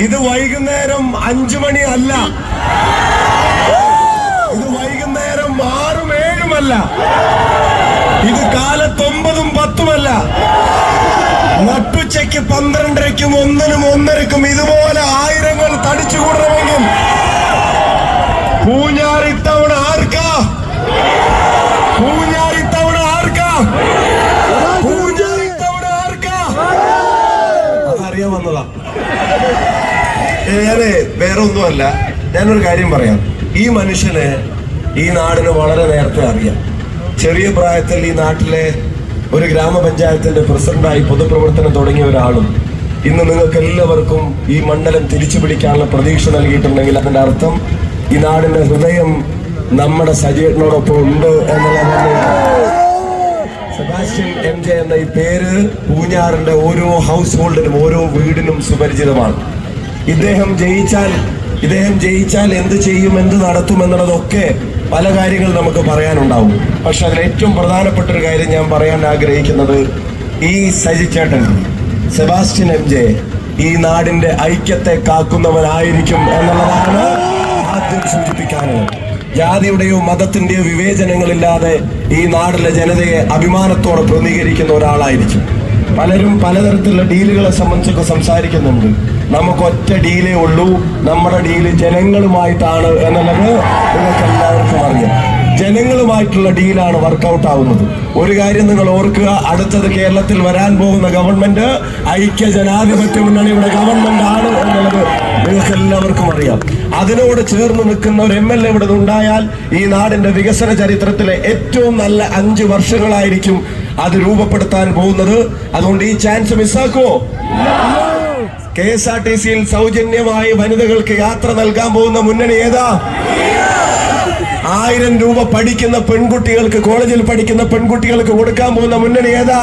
ഇത് വൈകുന്നേരം 5 മണി അല്ല, ഇത് വൈകുന്നേരം 6 7 അല്ല, ഇത് കാലത്ത് 9 10 അല്ല, നട്ടുച്ചയ്ക്ക് 12:30-ക്കും 1-നും 1:30-ക്കും ഇതുപോലെ ആയിരങ്ങൾ തടിച്ചുകൂടണമെങ്കിൽ പൂഞ്ഞാർ ഇത്തവണ ആർക്കാ? പൂഞ്ഞാർ ഇത്തവണ ആർക്കാ? പൂഞ്ഞാർ ഇത്തവണ ആർക്കാ? അതറിയാൻ വന്നതാ. വേറെ ഒന്നുമല്ല, ഞാനൊരു കാര്യം പറയാം. ഈ മനുഷ്യന് ഈ നാടിന് വളരെ നേരത്തെ അറിയാം. ചെറിയ പ്രായത്തിൽ ഈ നാട്ടിലെ ഒരു ഗ്രാമപഞ്ചായത്തിന്റെ പ്രസിഡന്റായി പൊതുപ്രവർത്തനം തുടങ്ങിയ ഒരാളും ഇന്ന് നിങ്ങൾക്ക് എല്ലാവർക്കും ഈ മണ്ഡലം തിരിച്ചു പിടിക്കാനുള്ള പ്രതീക്ഷ നൽകിയിട്ടുണ്ടെങ്കിൽ അതിന്റെ അർത്ഥം ഈ നാടിന്റെ ഹൃദയം നമ്മുടെ സജീവനോടൊപ്പം ഉണ്ട് എന്നുള്ളതാണ്. സെബാസ്റ്റ്യൻ MJ എന്ന ഈ പേര് പൂഞ്ഞാറിന്റെ ഓരോ ഹൗസ് ഹോൾഡിനും ഓരോ വീടിനും സുപരിചിതമാണ്. ഇദ്ദേഹം ജയിച്ചാൽ എന്ത് ചെയ്യും, എന്ത് നടത്തും എന്നുള്ളതൊക്കെ പല കാര്യങ്ങൾ നമുക്ക് പറയാനുണ്ടാവും. പക്ഷെ അതിൽ ഏറ്റവും പ്രധാനപ്പെട്ട ഒരു കാര്യം ഞാൻ പറയാൻ ആഗ്രഹിക്കുന്നത്, ഈ സജിച്ചേട്ടൻ സെബാസ്റ്റ്യൻ MJ ഈ നാടിന്റെ ഐക്യത്തെ കാക്കുന്നവനായിരിക്കും എന്നുള്ളതാണ് ആദ്യം സൂചിപ്പിക്കാനുള്ളത്. ജാതിയുടെയോ മതത്തിന്റെയോ വിവേചനങ്ങളില്ലാതെ ഈ നാട്ടിലെ ജനതയെ അഭിമാനത്തോടെ പ്രതിനിധീകരിക്കുന്ന ഒരാളായിരിക്കും. പലരും പലതരത്തിലുള്ള ഡീലുകളെ സംബന്ധിച്ചൊക്കെ സംസാരിക്കുന്നുണ്ട്. നമുക്ക് ഒറ്റ ഡീലേ ഉള്ളൂ, നമ്മുടെ ഡീല് ജനങ്ങളുമായിട്ടാണ് എന്നുള്ളത് നിങ്ങൾക്ക് എല്ലാവർക്കും അറിയാം. ജനങ്ങളുമായിട്ടുള്ള ഡീലാണ് വർക്കൗട്ട് ആവുന്നത്. ഒരു കാര്യം നിങ്ങൾ ഓർക്കുക, അടുത്തത് കേരളത്തിൽ വരാൻ പോകുന്ന ഗവൺമെന്റ് ഐക്യ ജനാധിപത്യ മുന്നണിയുടെ ഗവൺമെന്റ് ആണ് എന്നുള്ളത് നിങ്ങൾക്ക് എല്ലാവർക്കും അറിയാം. അതിനോട് ചേർന്ന് നിൽക്കുന്ന ഒരു MLA ഇവിടെ ഉണ്ടായാൽ ഈ നാടിന്റെ വികസന ചരിത്രത്തിലെ ഏറ്റവും നല്ല 5 വർഷങ്ങളായിരിക്കും അത് രൂപപ്പെടുത്താൻ പോകുന്നത്. അതുകൊണ്ട് ഈ ചാൻസ് മിസ്സാക്കുമോ? KSRTC-യിൽ സൗജന്യമായി വനിതകൾക്ക് യാത്ര നൽകാൻ പോകുന്ന മുന്നണി ഏതാ? 1000 രൂപ പഠിക്കുന്ന പെൺകുട്ടികൾക്ക്, കോളേജിൽ പഠിക്കുന്ന പെൺകുട്ടികൾക്ക് കൊടുക്കാൻ പോകുന്ന മുന്നണി ഏതാ?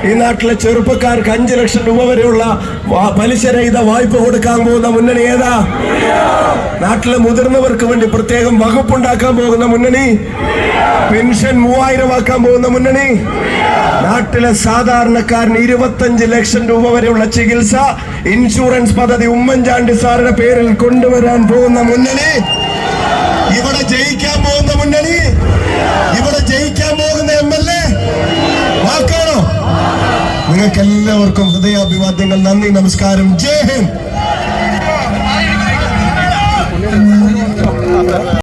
ഈ നാട്ടിലെ ചെറുപ്പക്കാർക്ക് 5 ലക്ഷം രൂപ വരെയുള്ള പലിശരഹിത വായ്പ കൊടുക്കാൻ പോകുന്ന മുന്നണി ഏതാ? നാട്ടിലെ മുതിർന്നവർക്ക് വേണ്ടി പ്രത്യേകം വകുപ്പുണ്ടാക്കാൻ പോകുന്ന മുന്നണി? പെൻഷൻ 3000 ആക്കാൻ പോകുന്ന മുന്നണി? നാട്ടിലെ സാധാരണക്കാരന് 25 ലക്ഷം രൂപ വരെയുള്ള ചികിത്സ ഇൻഷുറൻസ് പദ്ധതി ഉമ്മൻചാണ്ടി സാറിന്റെ പേരിൽ കൊണ്ടുവരാൻ പോകുന്ന മുന്നണി? ഇവിടെ ജയിക്കാൻ പോകുന്ന മുന്നണി? ഇവിടെ ജയിക്കാൻ പോകുന്ന MLA വാക്കാണോ? നിങ്ങൾക്ക് എല്ലാവർക്കും ഹൃദയാഭിവാദ്യങ്ങൾ. നന്ദി, നമസ്കാരം, ജയ് ഹിന്ദ്.